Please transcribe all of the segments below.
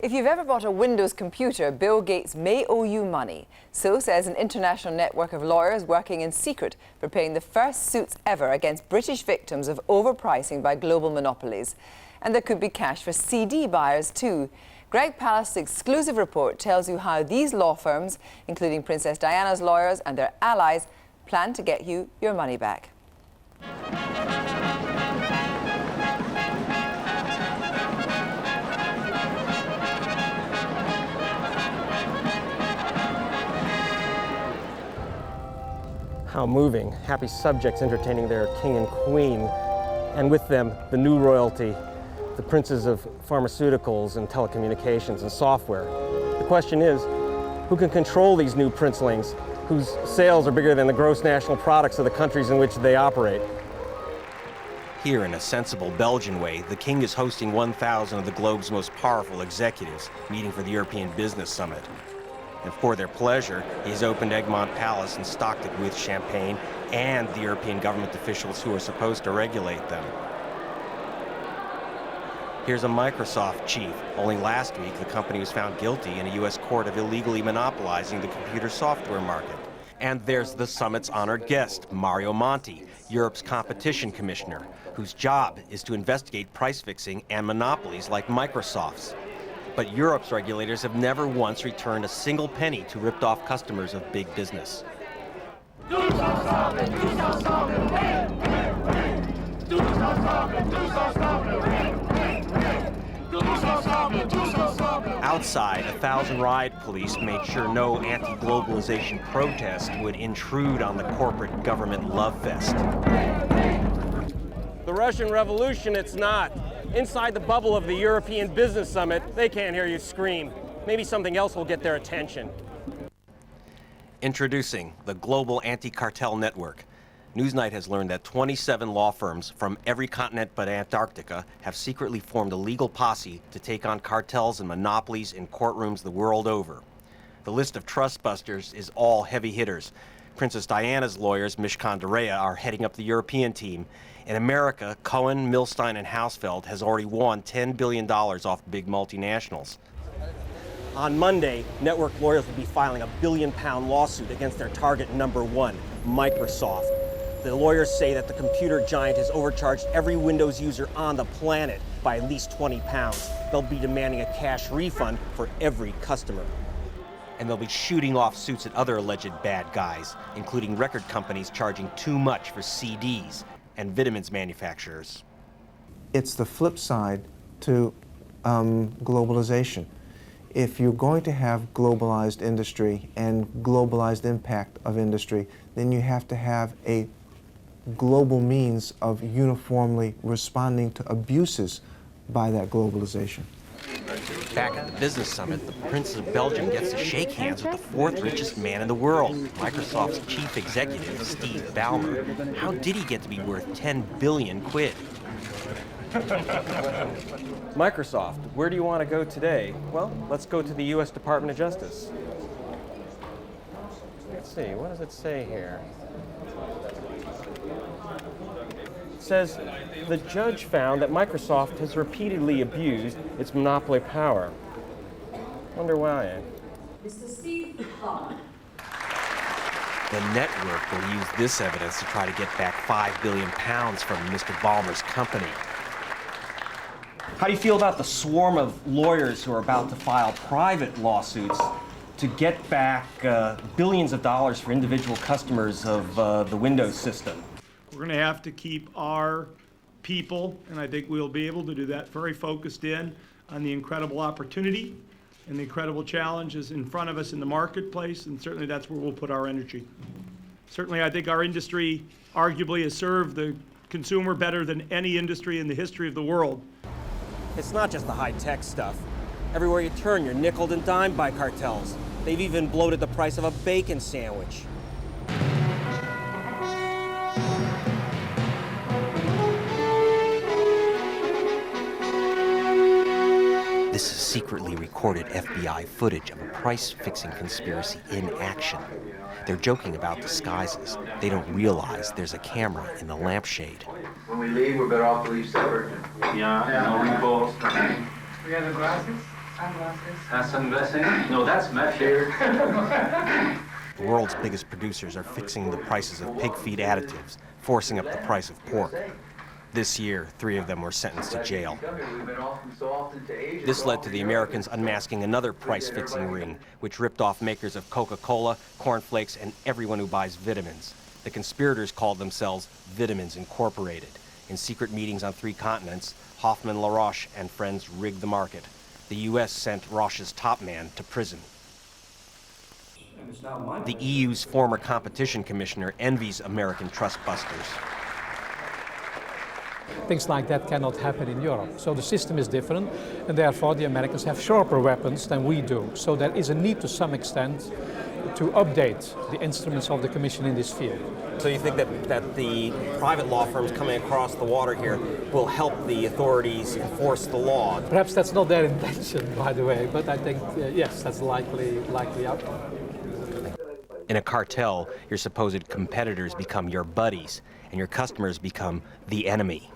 If you've ever bought a Windows computer, Bill Gates may owe you money. So says an international network of lawyers working in secret, preparing the first suits ever against British victims of overpricing by global monopolies. And there could be cash for CD buyers too. Greg Palast's exclusive report tells you how these law firms, including Princess Diana's lawyers and their allies, plan to get you your money back. How moving. Happy subjects entertaining their king and queen, and with them, the new royalty, the princes of pharmaceuticals and telecommunications and software. The question is, who can control these new princelings, whose sales are bigger than the gross national products of the countries in which they operate? Here, in a sensible Belgian way, the king is hosting 1,000 of the globe's most powerful executives, meeting for the European Business Summit. And for their pleasure, he has opened Egmont Palace and stocked it with champagne and the European government officials who are supposed to regulate them. Here's a Microsoft chief. Only last week, the company was found guilty in a U.S. court of illegally monopolizing the computer software market. And there's the summit's honored guest, Mario Monti, Europe's competition commissioner, whose job is to investigate price fixing and monopolies like Microsoft's. But Europe's regulators have never once returned a single penny to ripped-off customers of big business. Outside, 1,000 riot police made sure no anti-globalization protest would intrude on the corporate government love fest. The Russian Revolution, it's not. Inside the bubble of the European Business Summit, they can't hear you scream. Maybe something else will get their attention. Introducing the Global Anti-Cartel Network. Newsnight has learned that 27 law firms from every continent but Antarctica have secretly formed a legal posse to take on cartels and monopolies in courtrooms the world over. The list of trustbusters is all heavy hitters. Princess Diana's lawyers, Mishcon Derea, are heading up the European team. In America, Cohen, Milstein, and Hausfeld has already won $10 billion off big multinationals. On Monday, network lawyers will be filing a billion-pound lawsuit against their target number one, Microsoft. The lawyers say that the computer giant has overcharged every Windows user on the planet by at least 20 pounds. They'll be demanding a cash refund for every customer. And they'll be shooting off suits at other alleged bad guys, including record companies charging too much for CDs and vitamins manufacturers. It's the flip side to globalization. If you're going to have globalized industry and globalized impact of industry, then you have to have a global means of uniformly responding to abuses by that globalization. Back at the Business Summit, the Prince of Belgium gets to shake hands with the fourth richest man in the world, Microsoft's chief executive, Steve Ballmer. How did he get to be worth 10 billion quid? Microsoft, where do you want to go today? Well, let's go to the U.S. Department of Justice. Let's see, what does it say here? It says, the judge found that Microsoft has repeatedly abused its monopoly power. Wonder why. Mr. Steve Ballmer. The network will use this evidence to try to get back £5 billion from Mr. Ballmer's company. How do you feel about the swarm of lawyers who are about to file private lawsuits to get back billions of dollars for individual customers of the Windows system? We're going to have to keep our people, and I think we'll be able to do that, very focused in on the incredible opportunity and the incredible challenges in front of us in the marketplace, and certainly that's where we'll put our energy. Certainly, I think our industry arguably has served the consumer better than any industry in the history of the world. It's not just the high-tech stuff. Everywhere you turn, you're nickeled and dimed by cartels. They've even bloated the price of a bacon sandwich. This is secretly recorded FBI footage of a price-fixing conspiracy in action. They're joking about disguises. They don't realize there's a camera in the lampshade. When we leave, we're better off to leave separate. Yeah, no repos. We have the glasses? Sunglasses? No, that's my favorite. The world's biggest producers are fixing the prices of pig feed additives, forcing up the price of pork. This year, 3 of them were sentenced to jail. This led to the Americans unmasking another price-fixing ring, which ripped off makers of Coca-Cola, cornflakes, and everyone who buys vitamins. The conspirators called themselves Vitamins Incorporated. In secret meetings on 3 continents, Hoffman-LaRoche and friends rigged the market. The U.S. sent Roche's top man to prison. The EU's former competition commissioner envies American trust busters. Things like that cannot happen in Europe. So the system is different, and therefore the Americans have sharper weapons than we do. So there is a need to some extent to update the instruments of the Commission in this field. So you think that the private law firms coming across the water here will help the authorities enforce the law? Perhaps that's not their intention, by the way, but I think, yes, that's likely outcome. In a cartel, your supposed competitors become your buddies, and your customers become the enemy.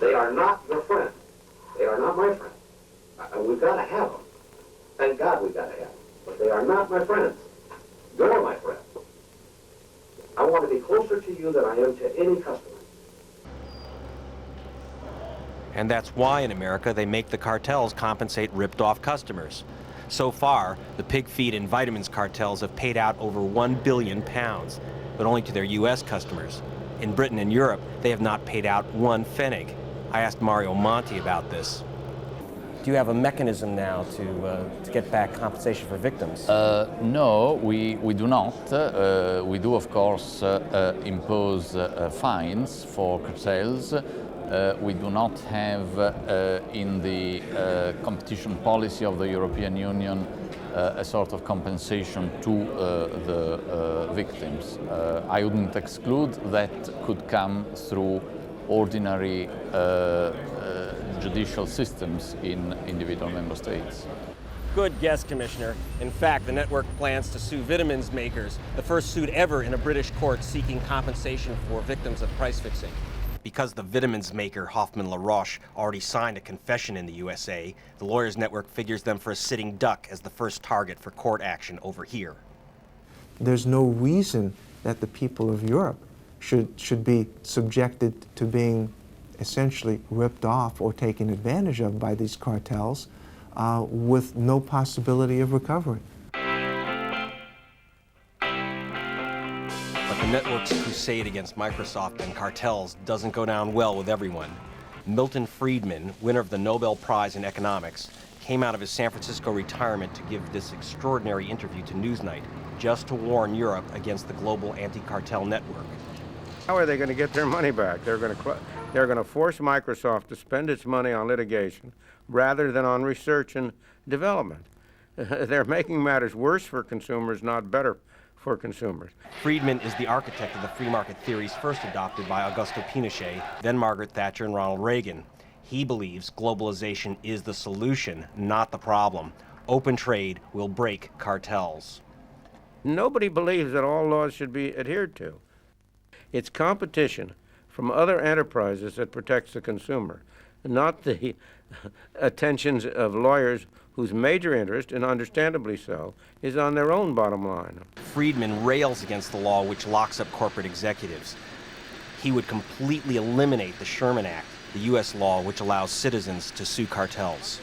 They are not your friend. They are not my friend. We've got to have them. Thank God we've got to have them. But they are not my friends. You're my friend. I want to be closer to you than I am to any customer. And that's why in America they make the cartels compensate ripped-off customers. So far, the pig feed and vitamins cartels have paid out over £1 billion, but only to their U.S. customers. In Britain and Europe, they have not paid out 1 pfennig. I asked Mario Monti about this. Do you have a mechanism now to get back compensation for victims? No, we do not. We do, of course, impose fines for cartels. We do not have in the competition policy of the European Union a sort of compensation to the victims. I wouldn't exclude that could come through ordinary judicial systems in individual member states. Good guess, Commissioner. In fact, the network plans to sue vitamins makers, the first suit ever in a British court seeking compensation for victims of price fixing. Because the vitamins maker Hoffman-LaRoche already signed a confession in the USA, the Lawyers Network figures them for a sitting duck as the first target for court action over here. There's no reason that the people of Europe should be subjected to being essentially ripped off or taken advantage of by these cartels with no possibility of recovery. But the network's crusade against Microsoft and cartels doesn't go down well with everyone. Milton Friedman, winner of the Nobel Prize in Economics, came out of his San Francisco retirement to give this extraordinary interview to Newsnight, just to warn Europe against the global anti-cartel network. How are they going to get their money back? They're going to force Microsoft to spend its money on litigation rather than on research and development. They're making matters worse for consumers, not better for consumers. Friedman is the architect of the free market theories first adopted by Augusto Pinochet, then Margaret Thatcher and Ronald Reagan. He believes globalization is the solution, not the problem. Open trade will break cartels. Nobody believes that all laws should be adhered to. It's competition from other enterprises that protects the consumer, not the attentions of lawyers whose major interest, and understandably so, is on their own bottom line. Friedman rails against the law which locks up corporate executives. He would completely eliminate the Sherman Act, the U.S. law which allows citizens to sue cartels.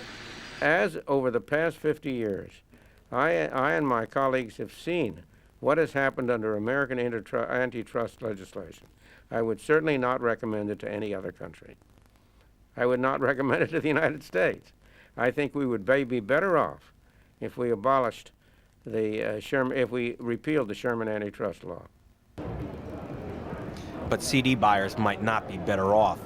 As over the past 50 years, I and my colleagues have seen what has happened under American antitrust legislation. I would certainly not recommend it to any other country. I would not recommend it to the United States. I think we would be better off if we abolished if we repealed the Sherman antitrust law. But CD buyers might not be better off.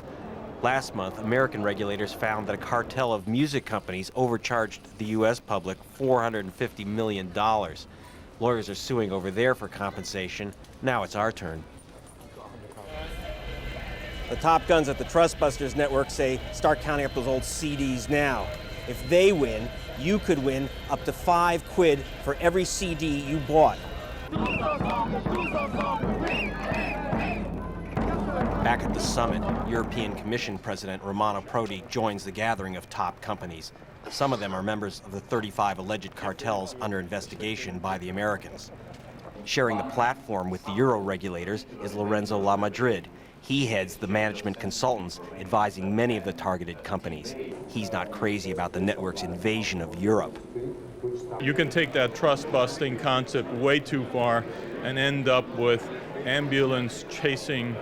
Last month, American regulators found that a cartel of music companies overcharged the U.S. public $450 million. Lawyers are suing over there for compensation. Now it's our turn. The top guns at the Trust Busters Network say start counting up those old CDs now. If they win, you could win up to £5 for every CD you bought. Back at the summit, European Commission President Romano Prodi joins the gathering of top companies. Some of them are members of the 35 alleged cartels under investigation by the Americans. Sharing the platform with the Euro regulators is Lorenzo Lamadrid. He heads the management consultants advising many of the targeted companies. He's not crazy about the network's invasion of Europe. You can take that trust-busting concept way too far and end up with ambulance-chasing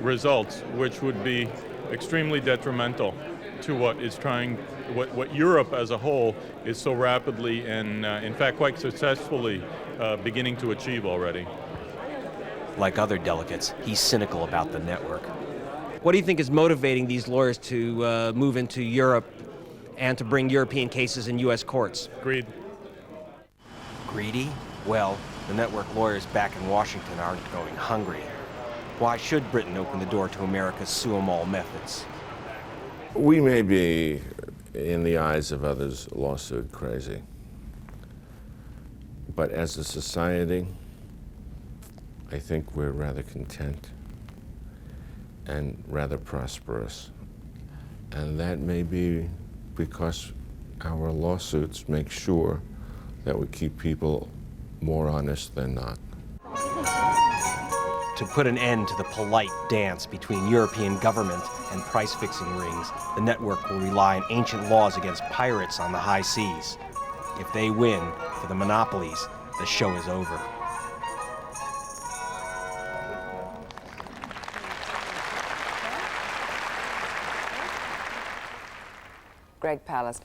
results, which would be extremely detrimental to what Europe as a whole is so rapidly and, in fact, quite successfully beginning to achieve already. Like other delegates, he's cynical about the network. What do you think is motivating these lawyers to move into Europe and to bring European cases in U.S. courts? Greed. Greedy? Well, the network lawyers back in Washington aren't going hungry. Why should Britain open the door to America's sue-'em-all methods? We may be, in the eyes of others, lawsuit crazy. But as a society, I think we're rather content and rather prosperous. And that may be because our lawsuits make sure that we keep people more honest than not. To put an end to the polite dance between European government and price-fixing rings, the network will rely on ancient laws against pirates on the high seas. If they win for the monopolies, the show is over. Greg Palast.